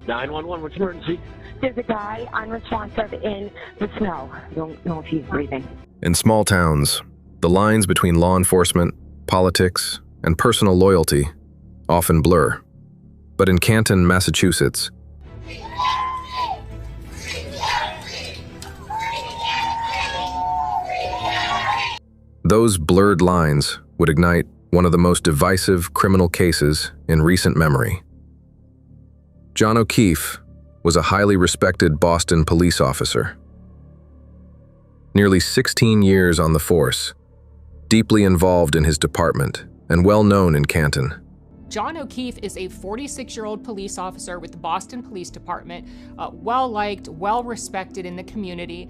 911, what's emergency? There's a guy unresponsive in the snow. I don't know if he's breathing. In small towns, the lines between law enforcement, politics, and personal loyalty often blur. But in Canton, Massachusetts, those blurred lines would ignite one of the most divisive criminal cases in recent memory. John O'Keefe was a highly respected Boston police officer. Nearly 16 years on the force, deeply involved in his department, and well known in Canton. John O'Keefe is a 46-year-old police officer with the Boston Police Department, well-liked, well-respected in the community.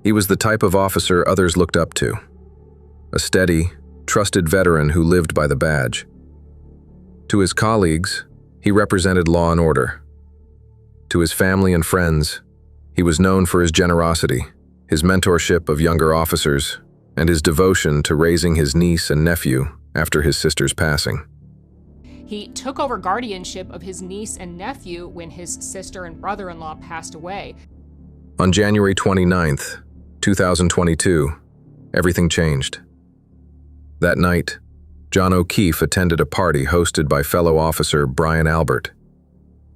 He was the type of officer others looked up to, a steady, trusted veteran who lived by the badge. To his colleagues, he represented law and order. To his family and friends, he was known for his generosity, his mentorship of younger officers, and his devotion to raising his niece and nephew after his sister's passing. He took over guardianship of his niece and nephew when his sister and brother-in-law passed away. On January 29th, 2022, everything changed. That night, John O'Keefe attended a party hosted by fellow officer Brian Albert.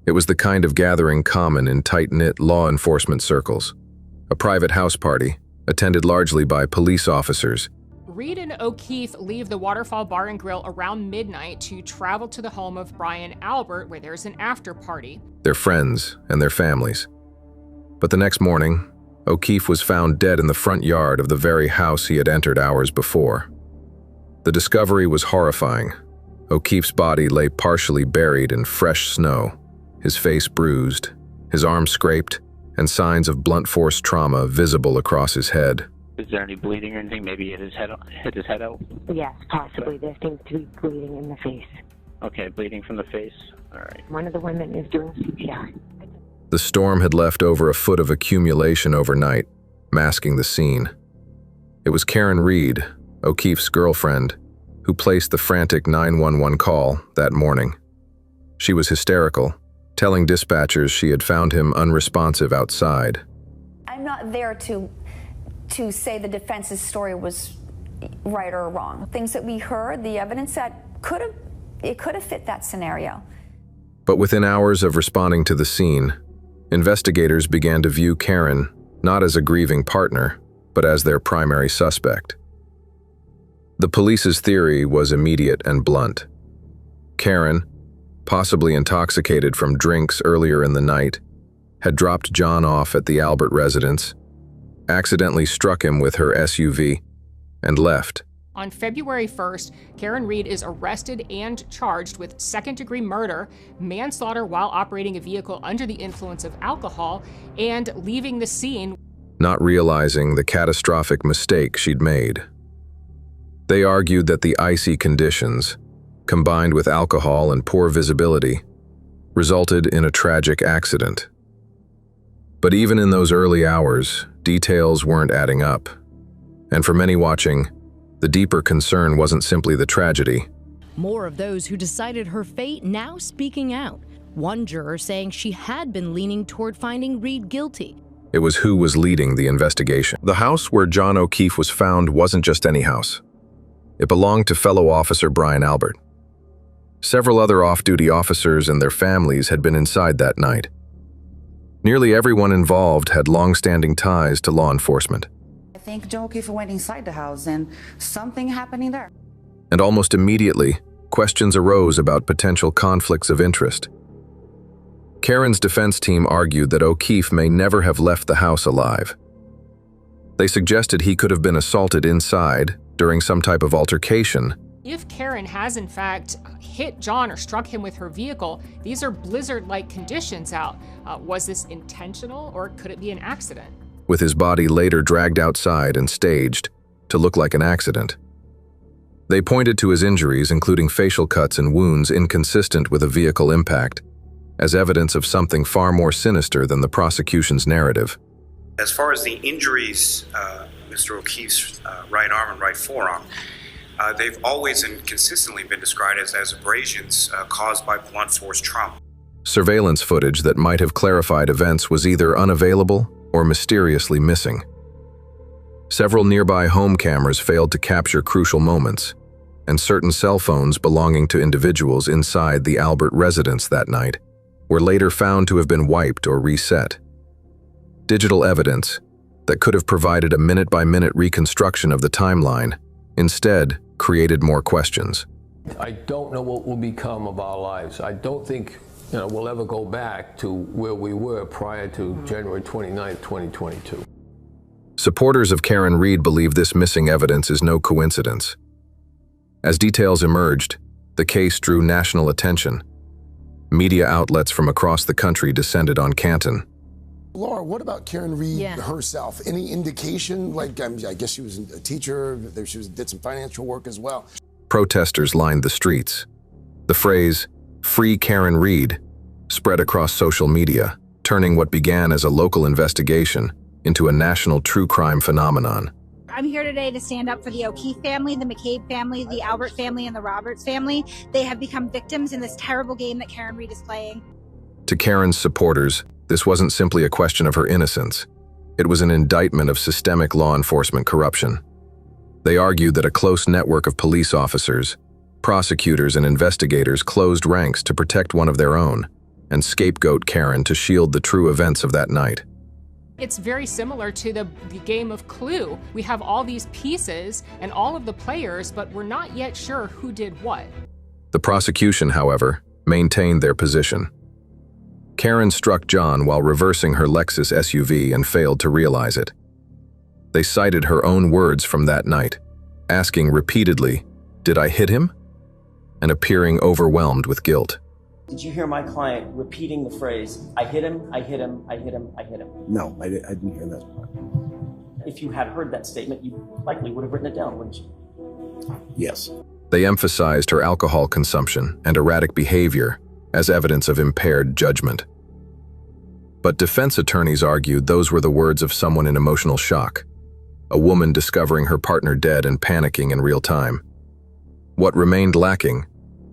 It was the kind of gathering common in tight-knit law enforcement circles, a private house party attended largely by police officers. Reed and O'Keefe leave the Waterfall Bar and Grill around midnight to travel to the home of Brian Albert, where there's an after party. Their friends and their families. But the next morning, O'Keefe was found dead in the front yard of the very house he had entered hours before. The discovery was horrifying. O'Keefe's body lay partially buried in fresh snow, his face bruised, his arm scraped, and signs of blunt force trauma visible across his head. Is there any bleeding or anything? Maybe hit his head out? Yes, possibly. There seems to be bleeding in the face. Okay, bleeding from the face. All right. One of the women is doing CPR. The storm had left over a foot of accumulation overnight, masking the scene. It was Karen Reed, O'Keefe's girlfriend, who placed the frantic 911 call that morning. She was hysterical, telling dispatchers she had found him unresponsive outside. I'm not there to say the defense's story was right or wrong. Things that we heard, the evidence that could have fit that scenario. But within hours of responding to the scene, investigators began to view Karen not as a grieving partner, but as their primary suspect. The police's theory was immediate and blunt. Karen, possibly intoxicated from drinks earlier in the night, had dropped John off at the Albert residence, accidentally struck him with her SUV, and left. On February 1st, Karen Reed is arrested and charged with second-degree murder, manslaughter while operating a vehicle under the influence of alcohol, and leaving the scene, not realizing the catastrophic mistake she'd made. They argued that the icy conditions, combined with alcohol and poor visibility, resulted in a tragic accident. But even in those early hours, details weren't adding up. And for many watching, the deeper concern wasn't simply the tragedy. More of those who decided her fate now speaking out. One juror saying she had been leaning toward finding Reed guilty. It was who was leading the investigation. The house where John O'Keefe was found wasn't just any house. It belonged to fellow officer Brian Albert. Several other off-duty officers and their families had been inside that night. Nearly everyone involved had long-standing ties to law enforcement. I think John O'Keefe went inside the house and something happening there. And almost immediately, questions arose about potential conflicts of interest. Karen's defense team argued that O'Keefe may never have left the house alive. They suggested he could have been assaulted inside during some type of altercation. If Karen has in fact hit John or struck him with her vehicle, these are blizzard-like conditions out. Was this intentional or could it be an accident? With his body later dragged outside and staged to look like an accident. They pointed to his injuries, including facial cuts and wounds inconsistent with a vehicle impact, as evidence of something far more sinister than the prosecution's narrative. As far as the injuries, Mr. O'Keefe's right arm and right forearm, they've always and consistently been described as abrasions caused by blunt force trauma. Surveillance footage that might have clarified events was either unavailable or mysteriously missing. Several nearby home cameras failed to capture crucial moments, and certain cell phones belonging to individuals inside the Albert residence that night were later found to have been wiped or reset. Digital evidence that could have provided a minute-by-minute reconstruction of the timeline instead created more questions. I don't know what will become of our lives. I don't think we'll ever go back to where we were prior to January 29th, 2022. Supporters of Karen Read believe this missing evidence is no coincidence. As details emerged, the case drew national attention. Media outlets from across the country descended on Canton. Laura, what about Karen Read herself? Any indication? Like, I guess she was a teacher, did some financial work as well. Protesters lined the streets. The phrase, "Free Karen Read," spread across social media, turning what began as a local investigation into a national true crime phenomenon. I'm here today to stand up for the O'Keefe family, the McCabe family, the Albert family, and the Roberts family. They have become victims in this terrible game that Karen Read is playing. To Karen's supporters, this wasn't simply a question of her innocence. It was an indictment of systemic law enforcement corruption. They argued that a close network of police officers, prosecutors, and investigators closed ranks to protect one of their own and scapegoat Karen to shield the true events of that night. It's very similar to the game of Clue. We have all these pieces and all of the players, but we're not yet sure who did what. The prosecution, however, maintained their position. Karen struck John while reversing her Lexus SUV and failed to realize it. They cited her own words from that night, asking repeatedly, "Did I hit him?" and appearing overwhelmed with guilt. Did you hear my client repeating the phrase, "I hit him, I hit him, I hit him, I hit him"? No, I didn't hear that part. If you had heard that statement, you likely would have written it down, wouldn't you? Yes. They emphasized her alcohol consumption and erratic behavior as evidence of impaired judgment. But defense attorneys argued those were the words of someone in emotional shock, a woman discovering her partner dead and panicking in real time. What remained lacking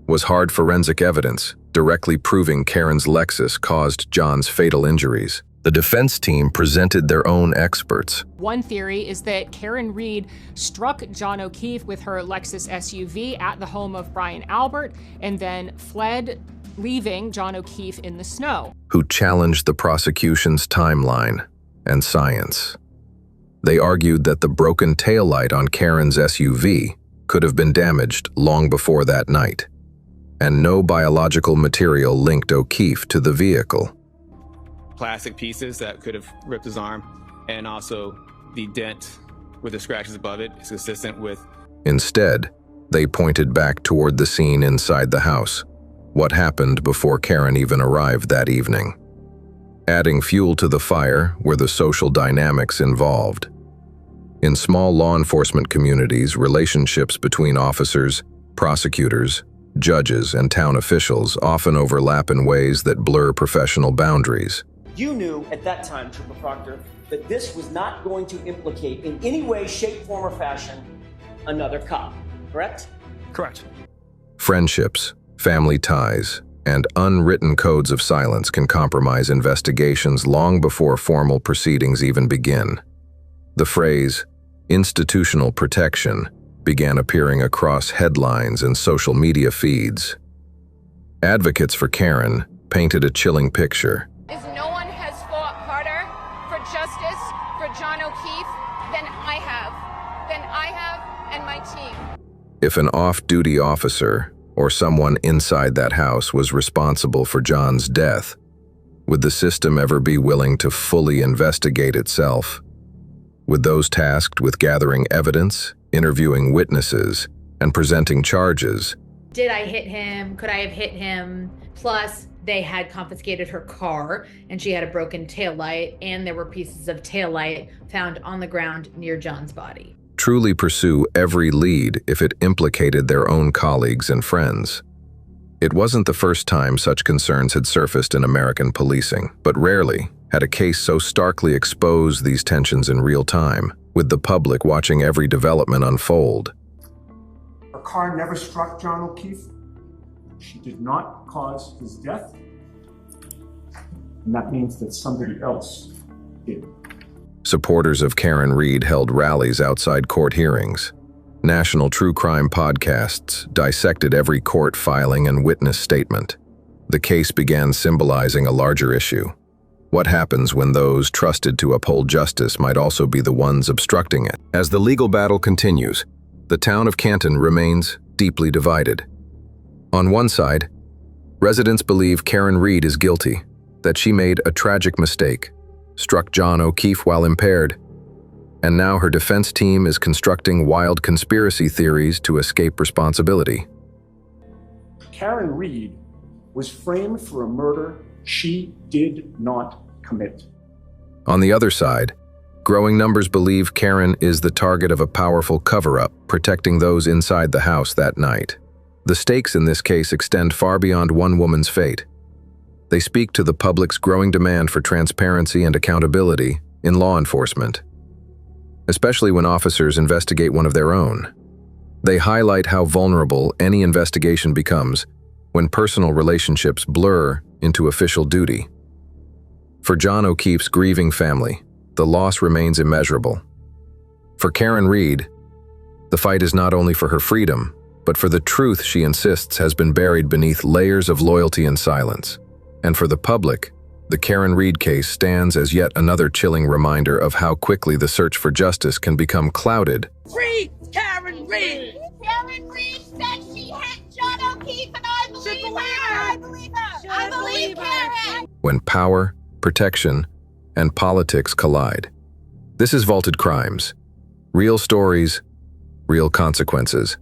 was hard forensic evidence directly proving Karen's Lexus caused John's fatal injuries. The defense team presented their own experts. One theory is that Karen Read struck John O'Keefe with her Lexus SUV at the home of Brian Albert and then fled, leaving John O'Keefe in the snow. Who challenged the prosecution's timeline and science. They argued that the broken taillight on Karen's SUV could have been damaged long before that night, and no biological material linked O'Keefe to the vehicle. Plastic pieces that could have ripped his arm, and also the dent with the scratches above it is consistent with. Instead, they pointed back toward the scene inside the house, what happened before Karen even arrived that evening. Adding fuel to the fire were the social dynamics involved. In small law enforcement communities, relationships between officers, prosecutors, judges, and town officials often overlap in ways that blur professional boundaries. You knew at that time, Trooper Proctor, that this was not going to implicate in any way, shape, form, or fashion another cop, correct? Correct. Friendships, family ties, and unwritten codes of silence can compromise investigations long before formal proceedings even begin. The phrase, "institutional protection," began appearing across headlines and social media feeds. Advocates for Karen painted a chilling picture. If no one has fought harder for justice for John O'Keefe than I have, and my team. If an off-duty officer or someone inside that house was responsible for John's death, would the system ever be willing to fully investigate itself? Would those tasked with gathering evidence, interviewing witnesses, and presenting charges? Did I hit him? Could I have hit him? Plus, they had confiscated her car, and she had a broken taillight, and there were pieces of taillight found on the ground near John's body. Truly pursue every lead if it implicated their own colleagues and friends. It wasn't the first time such concerns had surfaced in American policing, but rarely had a case so starkly exposed these tensions in real time, with the public watching every development unfold. Her car never struck John O'Keefe. She did not cause his death. and that means that somebody else did. Supporters of Karen Reed held rallies outside court hearings. National true crime podcasts dissected every court filing and witness statement. The case began symbolizing a larger issue. What happens when those trusted to uphold justice might also be the ones obstructing it? As the legal battle continues, the town of Canton remains deeply divided. On one side, residents believe Karen Reed is guilty, that she made a tragic mistake, struck John O'Keefe while impaired, and now her defense team is constructing wild conspiracy theories to escape responsibility. Karen Reed was framed for a murder she did not commit. On the other side, growing numbers believe Karen is the target of a powerful cover-up protecting those inside the house that night. The stakes in this case extend far beyond one woman's fate. They speak to the public's growing demand for transparency and accountability in law enforcement, especially when officers investigate one of their own. They highlight how vulnerable any investigation becomes when personal relationships blur into official duty. For John O'Keefe's grieving family, the loss remains immeasurable. For Karen Reed, the fight is not only for her freedom, but for the truth she insists has been buried beneath layers of loyalty and silence. And for the public, the Karen Reed case stands as yet another chilling reminder of how quickly the search for justice can become clouded. Free Karen Reed! Karen Reed said she hit John O'Keefe, and I believe her. I believe her. I believe Karen. When power, protection, and politics collide. This is Vaulted Crimes. Real stories, real consequences.